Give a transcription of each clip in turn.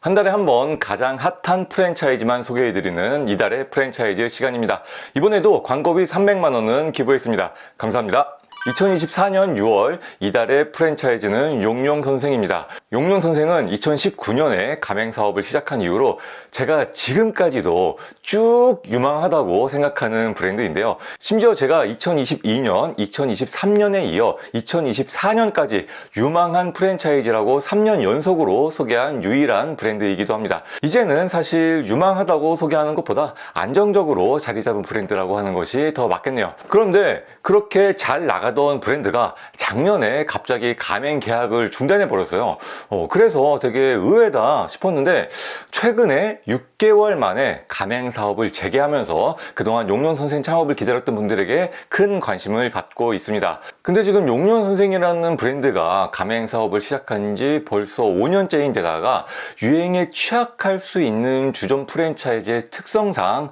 한 달에 한 번 가장 핫한 프랜차이즈만 소개해드리는 이달의 프랜차이즈 시간입니다. 이번에도 광고비 300만 원은 기부했습니다. 감사합니다. 2024년 6월 이달의 프랜차이즈는 용룡 선생입니다. 용룡 선생은 2019년에 가맹사업을 시작한 이후로 제가 지금까지도 쭉 유망하다고 생각하는 브랜드인데요. 심지어 제가 2022년, 2023년에 이어 2024년까지 유망한 프랜차이즈라고 3년 연속으로 소개한 유일한 브랜드이기도 합니다. 이제는 사실 유망하다고 소개하는 것보다 안정적으로 자리 잡은 브랜드라고 하는 것이 더 맞겠네요. 그런데 그렇게 잘 나가던 브랜드가 작년에 갑자기 가맹 계약을 중단해 버렸어요. 그래서 되게 의외다 싶었는데 최근에 6개월 만에 가맹 사업을 재개하면서 그동안 용룡 선생 창업을 기다렸던 분들에게 큰 관심을 받고 있습니다. 근데 지금 용룡 선생이라는 브랜드가 가맹 사업을 시작한 지 벌써 5년째인 데다가 유행에 취약할 수 있는 주점 프랜차이즈의 특성상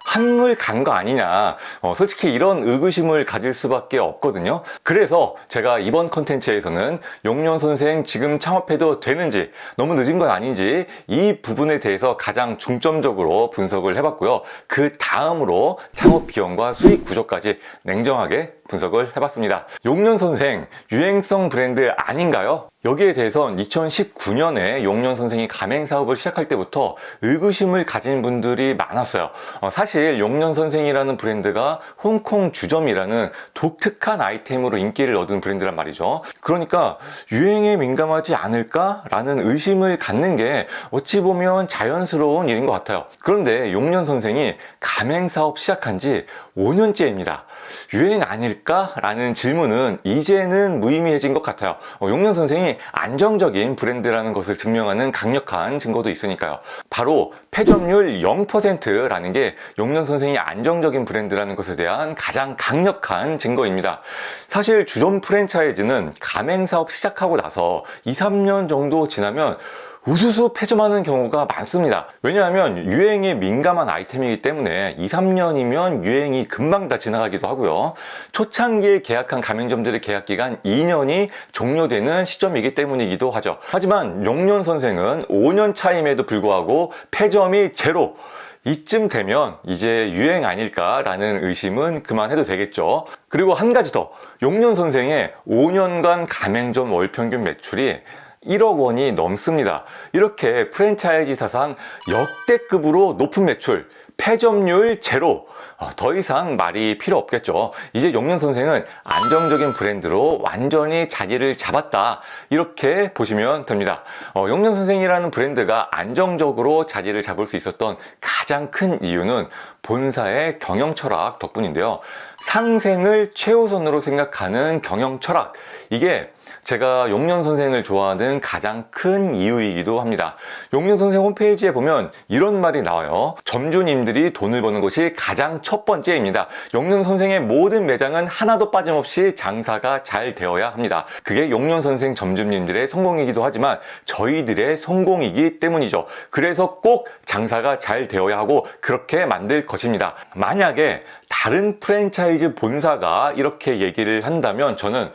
한물 간 거 아니냐, 솔직히 이런 의구심을 가질 수밖에 없거든요. 그래서 제가 이번 컨텐츠에서는 용룡 선생 지금 창업해도 되는지, 너무 늦은 건 아닌지 이 부분에 대해서 가장 중점적으로 분석을 해봤고요. 그 다음으로 창업 비용과 수익 구조까지 냉정하게 분석을 해봤습니다. 용룡 선생 유행성 브랜드 아닌가요? 여기에 대해선 2019년에 용룡 선생이 가맹 사업을 시작할 때부터 의구심을 가진 분들이 많았어요. 사실 용룡 선생이라는 브랜드가 홍콩 주점이라는 독특한 아이템으로 인기를 얻은 브랜드란 말이죠. 그러니까 유행에 민감하지 않을까라는 의심을 갖는 게 어찌 보면 자연스러운 일인 것 같아요. 그런데 용룡 선생이 가맹 사업 시작한 지 5년째입니다. 유행 아닐까라는 질문은 이제는 무의미해진 것 같아요. 용룡 선생이 안정적인 브랜드라는 것을 증명하는 강력한 증거도 있으니까요. 바로 폐점률 0%라는 게 용룡 선생이 안정적인 브랜드라는 것에 대한 가장 강력한 증거입니다. 사실 주점 프랜차이즈는 가맹 사업 시작하고 나서 2, 3년 정도 지나면 우수수 폐점하는 경우가 많습니다. 왜냐하면 유행에 민감한 아이템이기 때문에 2, 3년이면 유행이 금방 다 지나가기도 하고요. 초창기에 계약한 가맹점들의 계약기간 2년이 종료되는 시점이기 때문이기도 하죠. 하지만 용룡 선생은 5년 차임에도 불구하고 폐점이 제로! 이쯤 되면 이제 유행 아닐까라는 의심은 그만해도 되겠죠. 그리고 한 가지 더, 용룡 선생의 5년간 가맹점 월평균 매출이 1억 원이 넘습니다. 이렇게 프랜차이즈 사상 역대급으로 높은 매출, 폐점률 제로, 더 이상 말이 필요 없겠죠. 이제 용룡 선생은 안정적인 브랜드로 완전히 자리를 잡았다, 이렇게 보시면 됩니다. 용룡 선생이라는 브랜드가 안정적으로 자리를 잡을 수 있었던 가장 큰 이유는 본사의 경영 철학 덕분인데요. 상생을 최우선으로 생각하는 경영 철학, 이게 제가 용룡 선생을 좋아하는 가장 큰 이유이기도 합니다. 용룡 선생 홈페이지에 보면 이런 말이 나와요. 점주님들이 돈을 버는 것이 가장 첫 번째입니다. 용룡 선생의 모든 매장은 하나도 빠짐없이 장사가 잘 되어야 합니다. 그게 용룡 선생 점주님들의 성공이기도 하지만 저희들의 성공이기 때문이죠. 그래서 꼭 장사가 잘 되어야 하고 그렇게 만들 것입니다. 만약에 다른 프랜차이즈 본사가 이렇게 얘기를 한다면 저는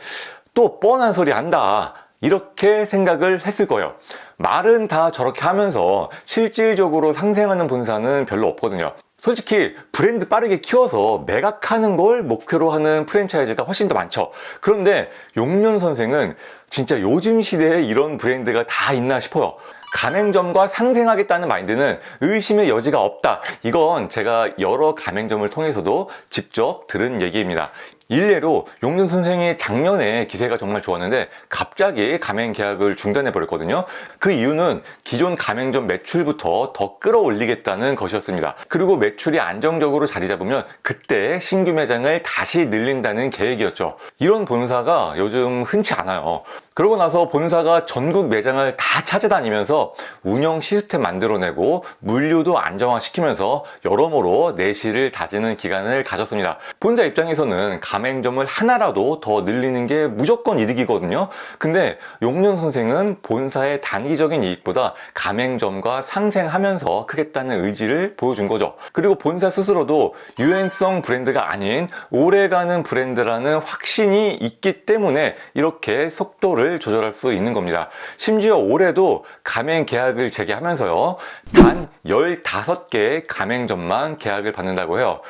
또 뻔한 소리 한다, 이렇게 생각을 했을 거예요. 말은 다 저렇게 하면서 실질적으로 상생하는 본사는 별로 없거든요. 솔직히 브랜드 빠르게 키워서 매각하는 걸 목표로 하는 프랜차이즈가 훨씬 더 많죠. 그런데 용룡 선생은 진짜 요즘 시대에 이런 브랜드가 다 있나 싶어요. 가맹점과 상생하겠다는 마인드는 의심의 여지가 없다. 이건 제가 여러 가맹점을 통해서도 직접 들은 얘기입니다. 일례로 용룡 선생이 작년에 기세가 정말 좋았는데 갑자기 가맹 계약을 중단해 버렸거든요. 그 이유는 기존 가맹점 매출부터 더 끌어올리겠다는 것이었습니다. 그리고 매출이 안정적으로 자리 잡으면 그때 신규 매장을 다시 늘린다는 계획이었죠. 이런 본사가 요즘 흔치 않아요. 그러고 나서 본사가 전국 매장을 다 찾아다니면서 운영 시스템 만들어내고 물류도 안정화시키면서 여러모로 내실을 다지는 기간을 가졌습니다. 본사 입장에서는 가맹점을 하나라도 더 늘리는 게 무조건 이득이거든요. 근데 용년 선생은 본사의 단기적인 이익보다 가맹점과 상생하면서 크겠다는 의지를 보여준 거죠. 그리고 본사 스스로도 유행성 브랜드가 아닌 오래가는 브랜드라는 확신이 있기 때문에 이렇게 속도를 조절할 수 있는 겁니다. 심지어 올해도 가맹 계약을 재개하면서요, 단 15개의 가맹점만 계약을 받는다고 해요.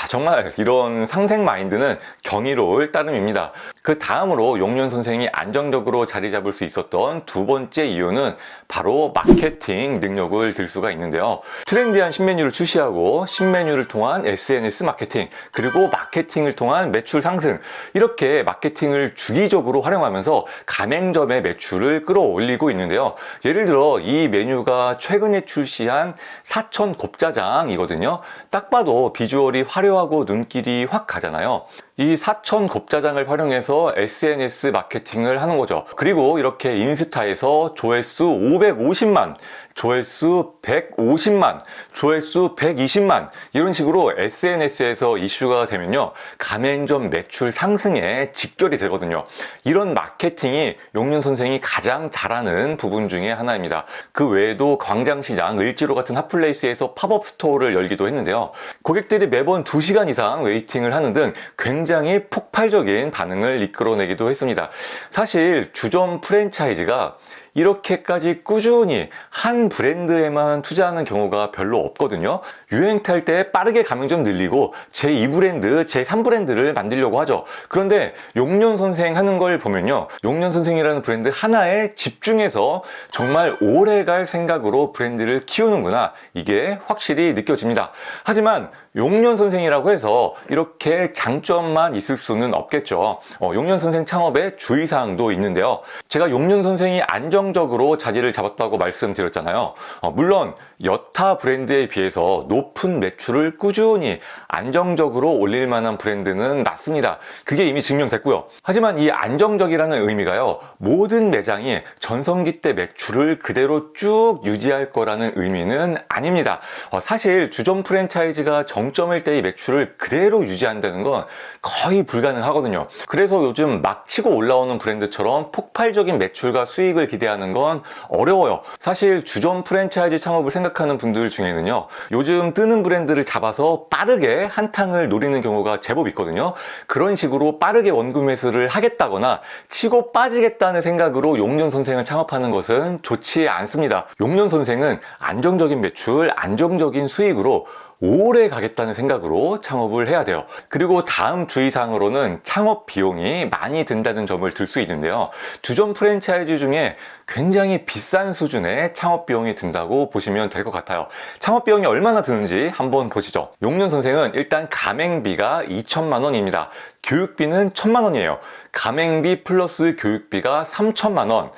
정말 이런 상생 마인드는 경이로울 따름입니다. 그 다음으로 용년 선생이 안정적으로 자리 잡을 수 있었던 두 번째 이유는 바로 마케팅 능력을 들 수가 있는데요. 트렌디한 신메뉴를 출시하고 신메뉴를 통한 SNS 마케팅, 그리고 마케팅을 통한 매출 상승, 이렇게 마케팅을 주기적으로 활용하면서 가맹점의 매출을 끌어올리고 있는데요. 예를 들어 이 메뉴가 최근에 출시한 사천 곱짜장이거든요. 딱 봐도 비주얼이 화려하고 눈길이 확 가잖아요. 이 사천 곱짜장을 활용해서 SNS 마케팅을 하는 거죠. 그리고 이렇게 인스타에서 조회수 550만, 조회수 150만, 조회수 120만, 이런 식으로 SNS에서 이슈가 되면요, 가맹점 매출 상승에 직결이 되거든요. 이런 마케팅이 용년 선생이 가장 잘하는 부분 중에 하나입니다. 그 외에도 광장시장, 을지로 같은 핫플레이스에서 팝업 스토어를 열기도 했는데요. 고객들이 매번 2시간 이상 웨이팅을 하는 등 굉장히 폭발적인 반응을 이끌어내기도 했습니다. 사실 주점 프랜차이즈가 이렇게까지 꾸준히 한 브랜드에만 투자하는 경우가 별로 없거든요. 유행 탈 때 빠르게 가맹점 늘리고 제2 브랜드, 제3 브랜드를 만들려고 하죠. 그런데 용년 선생 하는 걸 보면요, 용년 선생이라는 브랜드 하나에 집중해서 정말 오래 갈 생각으로 브랜드를 키우는구나, 이게 확실히 느껴집니다. 하지만 용년 선생이라고 해서 이렇게 장점만 있을 수는 없겠죠. 용년 선생 창업에 주의사항도 있는데요. 제가 용년 선생이 안정적으로 자리를 잡았다고 말씀드렸잖아요. 물론 여타 브랜드에 비해서 높은 매출을 꾸준히 안정적으로 올릴 만한 브랜드는 맞습니다. 그게 이미 증명됐고요. 하지만 이 안정적이라는 의미가요, 모든 매장이 전성기 때 매출을 그대로 쭉 유지할 거라는 의미는 아닙니다. 사실 주점 프랜차이즈가 정점일 때의 매출을 그대로 유지한다는 건 거의 불가능하거든요. 그래서 요즘 막 치고 올라오는 브랜드처럼 폭발적인 매출과 수익을 기대하는 건 어려워요. 사실 주점 프랜차이즈 창업을 생각하는 분들 중에는요, 요즘 뜨는 브랜드를 잡아서 빠르게 한탕을 노리는 경우가 제법 있거든요. 그런 식으로 빠르게 원금 매수를 하겠다거나 치고 빠지겠다는 생각으로 용년 선생을 창업하는 것은 좋지 않습니다. 용년 선생은 안정적인 매출, 안정적인 수익으로 오래 가겠다는 생각으로 창업을 해야 돼요. 그리고 다음 주의사항으로는 창업 비용이 많이 든다는 점을 들 수 있는데요. 주점 프랜차이즈 중에 굉장히 비싼 수준의 창업 비용이 든다고 보시면 될 것 같아요. 창업 비용이 얼마나 드는지 한번 보시죠. 용년 선생은 일단 가맹비가 2천만 원입니다. 교육비는 1,000만 원이에요. 가맹비 플러스 교육비가 3천만 원.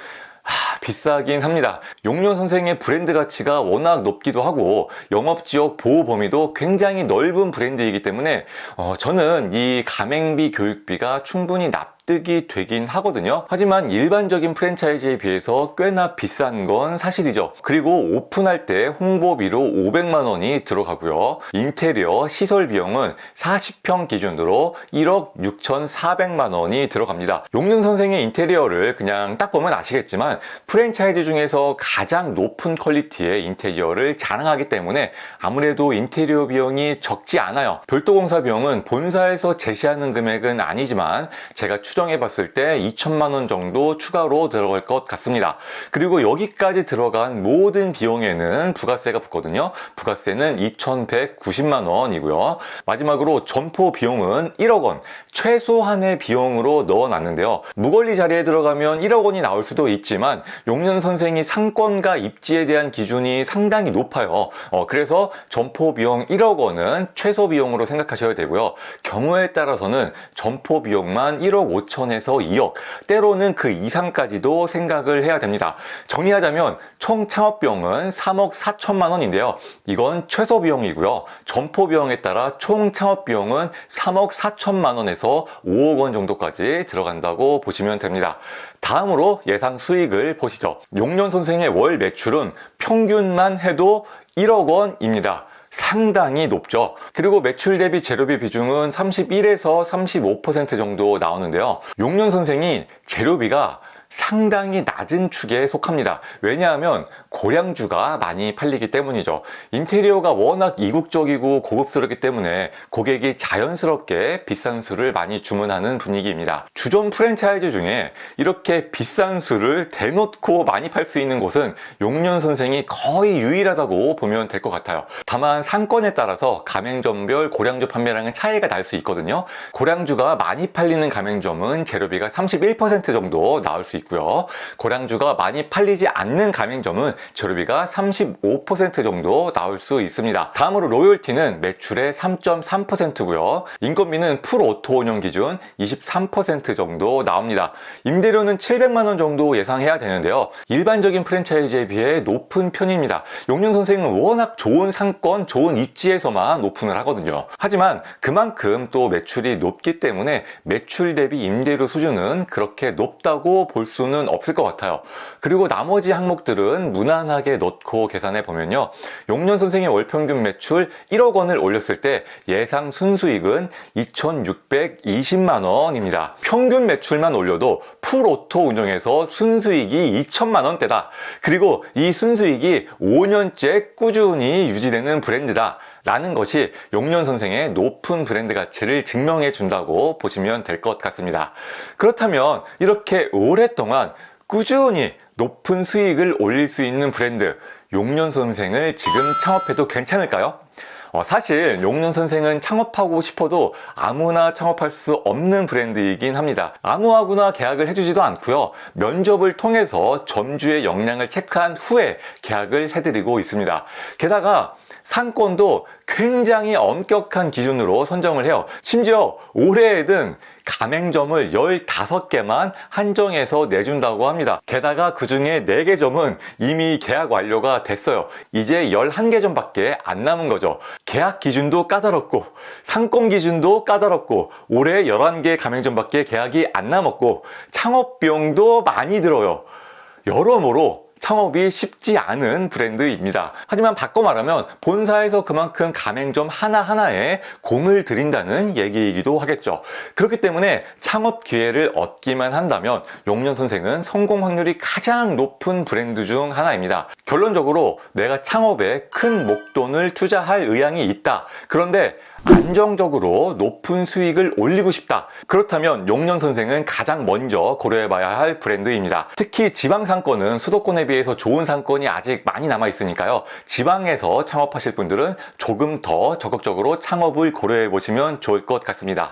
비싸긴 합니다. 용년 선생의 브랜드 가치가 워낙 높기도 하고 영업지역 보호 범위도 굉장히 넓은 브랜드이기 때문에 저는 이 가맹비 교육비가 충분히 납득이 되긴 하거든요. 하지만 일반적인 프랜차이즈에 비해서 꽤나 비싼 건 사실이죠. 그리고 오픈할 때 홍보비로 500만 원이 들어가고요. 인테리어 시설 비용은 40평 기준으로 1억 6,400만 원이 들어갑니다. 용년 선생의 인테리어를 그냥 딱 보면 아시겠지만 프랜차이즈 중에서 가장 높은 퀄리티의 인테리어를 자랑하기 때문에 아무래도 인테리어 비용이 적지 않아요. 별도 공사 비용은 본사에서 제시하는 금액은 아니지만 제가 추정해 봤을 때 2천만 원 정도 추가로 들어갈 것 같습니다. 그리고 여기까지 들어간 모든 비용에는 부가세가 붙거든요. 부가세는 2,190만 원이고요. 마지막으로 점포 비용은 1억 원, 최소한의 비용으로 넣어놨는데요. 무권리 자리에 들어가면 1억 원이 나올 수도 있지만 용년 선생이 상권과 입지에 대한 기준이 상당히 높아요. 그래서 점포 비용 1억 원은 최소 비용으로 생각하셔야 되고요. 경우에 따라서는 점포 비용만 1억 5천에서 2억, 때로는 그 이상까지도 생각을 해야 됩니다. 정리하자면 총 창업 비용은 3억 4천만 원인데요. 이건 최소 비용이고요. 점포 비용에 따라 총 창업 비용은 3억 4천만 원에서 5억 원 정도까지 들어간다고 보시면 됩니다. 다음으로 예상 수익을 보시죠. 용년 선생의 월 매출은 평균만 해도 1억 원입니다. 상당히 높죠. 그리고 매출 대비 재료비 비중은 31에서 35% 정도 나오는데요. 용년 선생이 재료비가 상당히 낮은 축에 속합니다. 왜냐하면 고량주가 많이 팔리기 때문이죠. 인테리어가 워낙 이국적이고 고급스럽기 때문에 고객이 자연스럽게 비싼 술을 많이 주문하는 분위기입니다. 주전 프랜차이즈 중에 이렇게 비싼 술을 대놓고 많이 팔 수 있는 곳은 용년 선생이 거의 유일하다고 보면 될 것 같아요. 다만 상권에 따라서 가맹점별 고량주 판매량은 차이가 날 수 있거든요. 고량주가 많이 팔리는 가맹점은 재료비가 31% 정도 나올 수 있고요. 고량주가 많이 팔리지 않는 가맹점은 재료비가 35% 정도 나올 수 있습니다. 다음으로 로열티는 매출의 3.3%고요. 인건비는 풀 오토 운영 기준 23% 정도 나옵니다. 임대료는 700만 원 정도 예상해야 되는데요. 일반적인 프랜차이즈에 비해 높은 편입니다. 용년 선생은 워낙 좋은 상권, 좋은 입지에서만 오픈을 하거든요. 하지만 그만큼 또 매출이 높기 때문에 매출 대비 임대료 수준은 그렇게 높다고 볼 수는 없을 것 같아요. 그리고 나머지 항목들은 무난하게 넣고 계산해 보면요. 용년 선생의 월 평균 매출 1억 원을 올렸을 때 예상 순수익은 2,620만 원입니다. 평균 매출만 올려도 풀 오토 운영에서 순수익이 2천만 원대다. 그리고 이 순수익이 5년째 꾸준히 유지되는 브랜드다. 라는 것이 용년 선생의 높은 브랜드 가치를 증명해 준다고 보시면 될 것 같습니다. 그렇다면 이렇게 오랫동안 꾸준히 높은 수익을 올릴 수 있는 브랜드 용년 선생을 지금 창업해도 괜찮을까요? 사실 용년 선생은 창업하고 싶어도 아무나 창업할 수 없는 브랜드이긴 합니다. 아무하고나 계약을 해주지도 않고요. 면접을 통해서 점주의 역량을 체크한 후에 계약을 해드리고 있습니다. 게다가 상권도 굉장히 엄격한 기준으로 선정을 해요. 심지어 올해에는 가맹점을 15개만 한정해서 내준다고 합니다. 게다가 그 중에 4개 점은 이미 계약 완료가 됐어요. 이제 11개 점밖에 안 남은 거죠. 계약 기준도 까다롭고 상권 기준도 까다롭고 올해 11개 가맹점밖에 계약이 안 남았고 창업 비용도 많이 들어요. 여러모로 창업이 쉽지 않은 브랜드입니다. 하지만 바꿔 말하면 본사에서 그만큼 가맹점 하나하나에 공을 들인다는 얘기이기도 하겠죠. 그렇기 때문에 창업 기회를 얻기만 한다면 용년 선생은 성공 확률이 가장 높은 브랜드 중 하나입니다. 결론적으로 내가 창업에 큰 목돈을 투자할 의향이 있다. 그런데 안정적으로 높은 수익을 올리고 싶다. 그렇다면 용년 선생은 가장 먼저 고려해봐야 할 브랜드입니다. 특히 지방 상권은 수도권에 비해서 좋은 상권이 아직 많이 남아 있으니까요. 지방에서 창업하실 분들은 조금 더 적극적으로 창업을 고려해 보시면 좋을 것 같습니다.